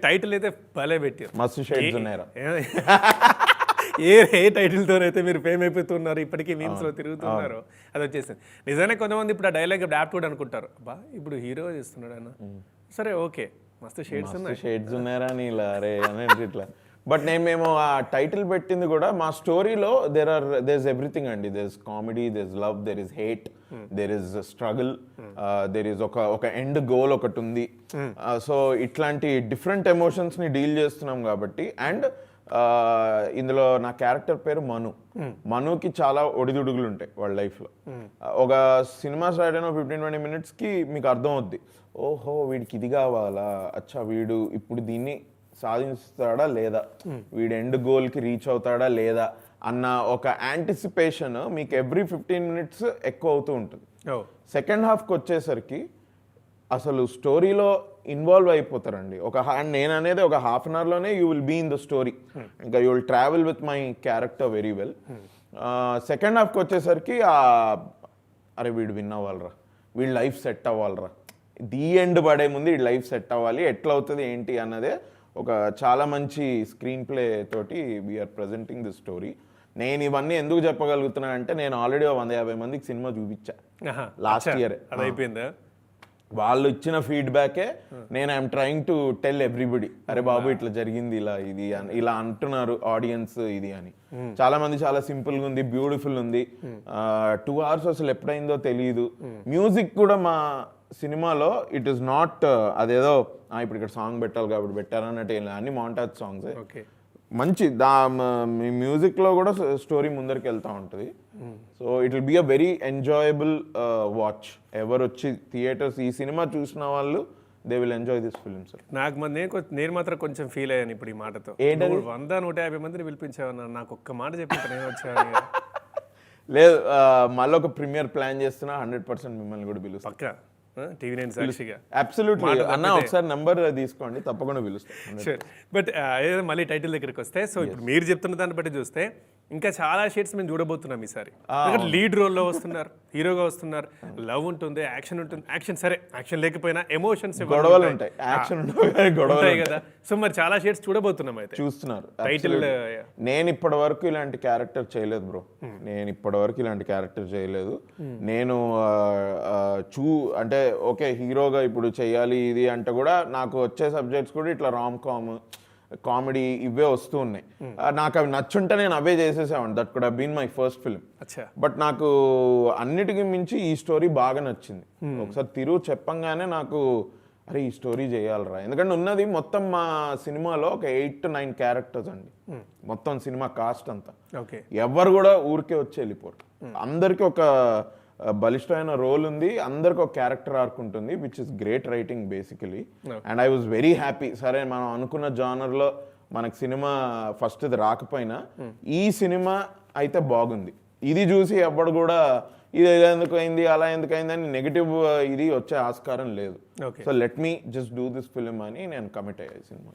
Title అయితే భలే పెట్టారు. మస్తు షేడ్స్ ఉన్నాయరా. ఏ టైటిల్తో అయితే మీరు ఫేమ్ అయిపోతున్నారు, ఇప్పటికీ మీమ్స్ లో తిరుగుతున్నారు, అది వచ్చేసింది. నిజానే కొంతమంది ఇప్పుడు ఆ డైలాగ్ డాప్ట్ కూడా అనుకుంటారు, అబ్బా ఇప్పుడు హీరో చేస్తున్నాడు అన్న, సరే ఓకే మస్తు షేడ్స్ ఉన్నాయి, షేడ్స్ ఉన్నాయరా అని ఇలా అరే అని ఇట్లా. బట్ మేము ఆ టైటిల్ పెట్టింది కూడా మా స్టోరీలో దేర్ ఎవ్రీథింగ్ అండి. There is comedy, there is love, there is hate, there is struggle, there is ఒక ఎండ్ గోల్ ఒకటి ఉంది. సో ఇట్లాంటి డిఫరెంట్ ఎమోషన్స్ ని డీల్ చేస్తున్నాం కాబట్టి. అండ్ ఇందులో నా క్యారెక్టర్ పేరు మనుకి చాలా ఒడిదుడుగులు ఉంటాయి వాళ్ళ లైఫ్లో. ఒక సినిమా స్టార్ట్ అయిన 15-20 minutesకి మీకు అర్థం అవుద్ది, ఓహో వీడికి ఇది కావాలా, అచ్చా వీడు ఇప్పుడు దీన్ని సాధిస్తాడా లేదా, వీడు ఎండ్ గోల్కి రీచ్ అవుతాడా లేదా అన్న ఒక యాంటిసిపేషన్ మీకు ఎవ్రీ 15 minutes ఎక్కువ అవుతూ ఉంటుంది. సెకండ్ హాఫ్కి వచ్చేసరికి అసలు స్టోరీలో ఇన్వాల్వ్ అయిపోతారండి. నేను అనేది ఒక ½ an hourలోనే you will be in the story. ఇంకా you will travel with my character very well. Second హాఫ్కి వచ్చేసరికి అరే వీడు విన్ అవ్వాలరా, వీడి లైఫ్ సెట్ అవ్వాలరా, ది ఎండ్ పడే ముందు ఈ లైఫ్ సెట్ అవ్వాలి, ఎట్లా అవుతుంది ఏంటి అన్నదే ఒక చాలా మంచి స్క్రీన్ ప్లే తోటి వీఆర్ ప్రజెంటింగ్ ది స్టోరీ. నేను ఇవన్నీ ఎందుకు చెప్పగలుగుతున్నా అంటే నేను ఆల్రెడీ 150 మందికి సినిమా చూపించా లాస్ట్ ఇయర్. అది అయిపోయిందా? వాళ్ళు ఇచ్చిన ఫీడ్బ్యాకే నేను I'm trying to tell everybody, అరే బాబు ఇట్లా జరిగింది, ఇలా అంటున్నారు ఆడియన్స్ ఇది అని. చాలా మంది చాలా సింపుల్ గా ఉంది, బ్యూటిఫుల్ ఉంది, 2 hours అసలు ఎప్పుడైందో తెలియదు. మ్యూజిక్ కూడా మా సినిమాలో ఇట్ ఈస్ నాట్ అదేదో ఇప్పుడు ఇక్కడ సాంగ్ పెట్టాలి కాబట్టి పెట్టారన్నట్టు అన్ని మాంటాజ్ సాంగ్స్. మంచి మ్యూజిక్లో కూడా స్టోరీ ముందరికి వెళ్తూ ఉంటుంది. So it will be a very enjoyable watch. ఎవరు వచ్చి థియేటర్స్ ఈ సినిమా చూసిన వాళ్ళు they will enjoy this film sir. నేను మాత్రం కొంచెం ఫీల్ అయ్యాను ఇప్పుడు ఈ మాటతో. 100-150 మందిని పిలిపించావన్నా, నాకు ఒక్క మాట చెప్పి నేను వచ్చాను. లేదు, మళ్ళీ ఒక ప్రీమియర్ ప్లాన్ చేస్తున్నా, 100% మిమ్మల్ని కూడా పిలుస్తాను పక్కా. TV9 సాక్షిగా అబ్సల్యూట్లీ అన్న, ఒకసారి నంబర్ తీసుకోండి, తప్పకుండా పిలుస్తాను. బట్ మళ్ళీ టైటిల్ దగ్గరికి వస్తే, సో ఇప్పుడు మీరు చెప్తున్న దాన్ని బట్టి చూస్తే ఇంకా చాలా షేడ్స్ మేము చూడబోతున్నాం ఈసారి. లీడ్ రోల్లో వస్తున్నారు, హీరోగా వస్తున్నారు, లవ్ ఉంటుంది, యాక్షన్ ఉంటుంది. యాక్షన్ సరే, యాక్షన్ లేకపోయినా ఎమోషన్స్ గొడవలు ఉంటాయి, యాక్షన్ గొడవలు కదా. సో మరి చాలా షేడ్స్ చూడబోతున్నాం. అయితే చూస్తున్నారు టైటిల్. నేను ఇప్పటి వరకు ఇలాంటి క్యారెక్టర్ చేయలేదు బ్రో, నేను ఇప్పటి వరకు ఇలాంటి క్యారెక్టర్ చేయలేదు. నేను అంటే ఓకే హీరోగా ఇప్పుడు చెయ్యాలి ఇది అంటే కూడా నాకు వచ్చే సబ్జెక్ట్స్ కూడా ఇట్లా రామ్ కామెడీ ఇవే వస్తూ ఉన్నాయి. నాకు అవి నచ్చుంటే నేను అవే చేసేసాను. That could have been my first film. But నాకు అన్నిటికీ మించి ఈ స్టోరీ బాగా నచ్చింది. ఒకసారి చెప్పంగానే నాకు అరే ఈ స్టోరీ చేయాలరా, ఎందుకంటే ఉన్నది మొత్తం మా సినిమాలో ఒక 8-9 క్యారెక్టర్స్ అండి, మొత్తం సినిమా కాస్ట్ అంతా. ఎవరు కూడా ఊరికే వచ్చి వెళ్ళిపోరు, అందరికి ఒక బలిష్టమైన రోల్ ఉంది, అందరికి ఒక క్యారెక్టర్ ఆర్క్ ఉంటుంది, which is great writing basically. And I was very happy. సరే మనం అనుకున్న జానర్లో మనకు సినిమా ఫస్ట్ ఇది రాకపోయినా ఈ సినిమా అయితే బాగుంది, ఇది చూసి ఎవ్వడు కూడా ఇది ఎందుకు అయింది అలా ఎందుకు అయింది అని నెగిటివ్ ఇది వచ్చే ఆస్కారం లేదు. So let me just do this film అని నేను కమిట్ అయ్యాయి సినిమా.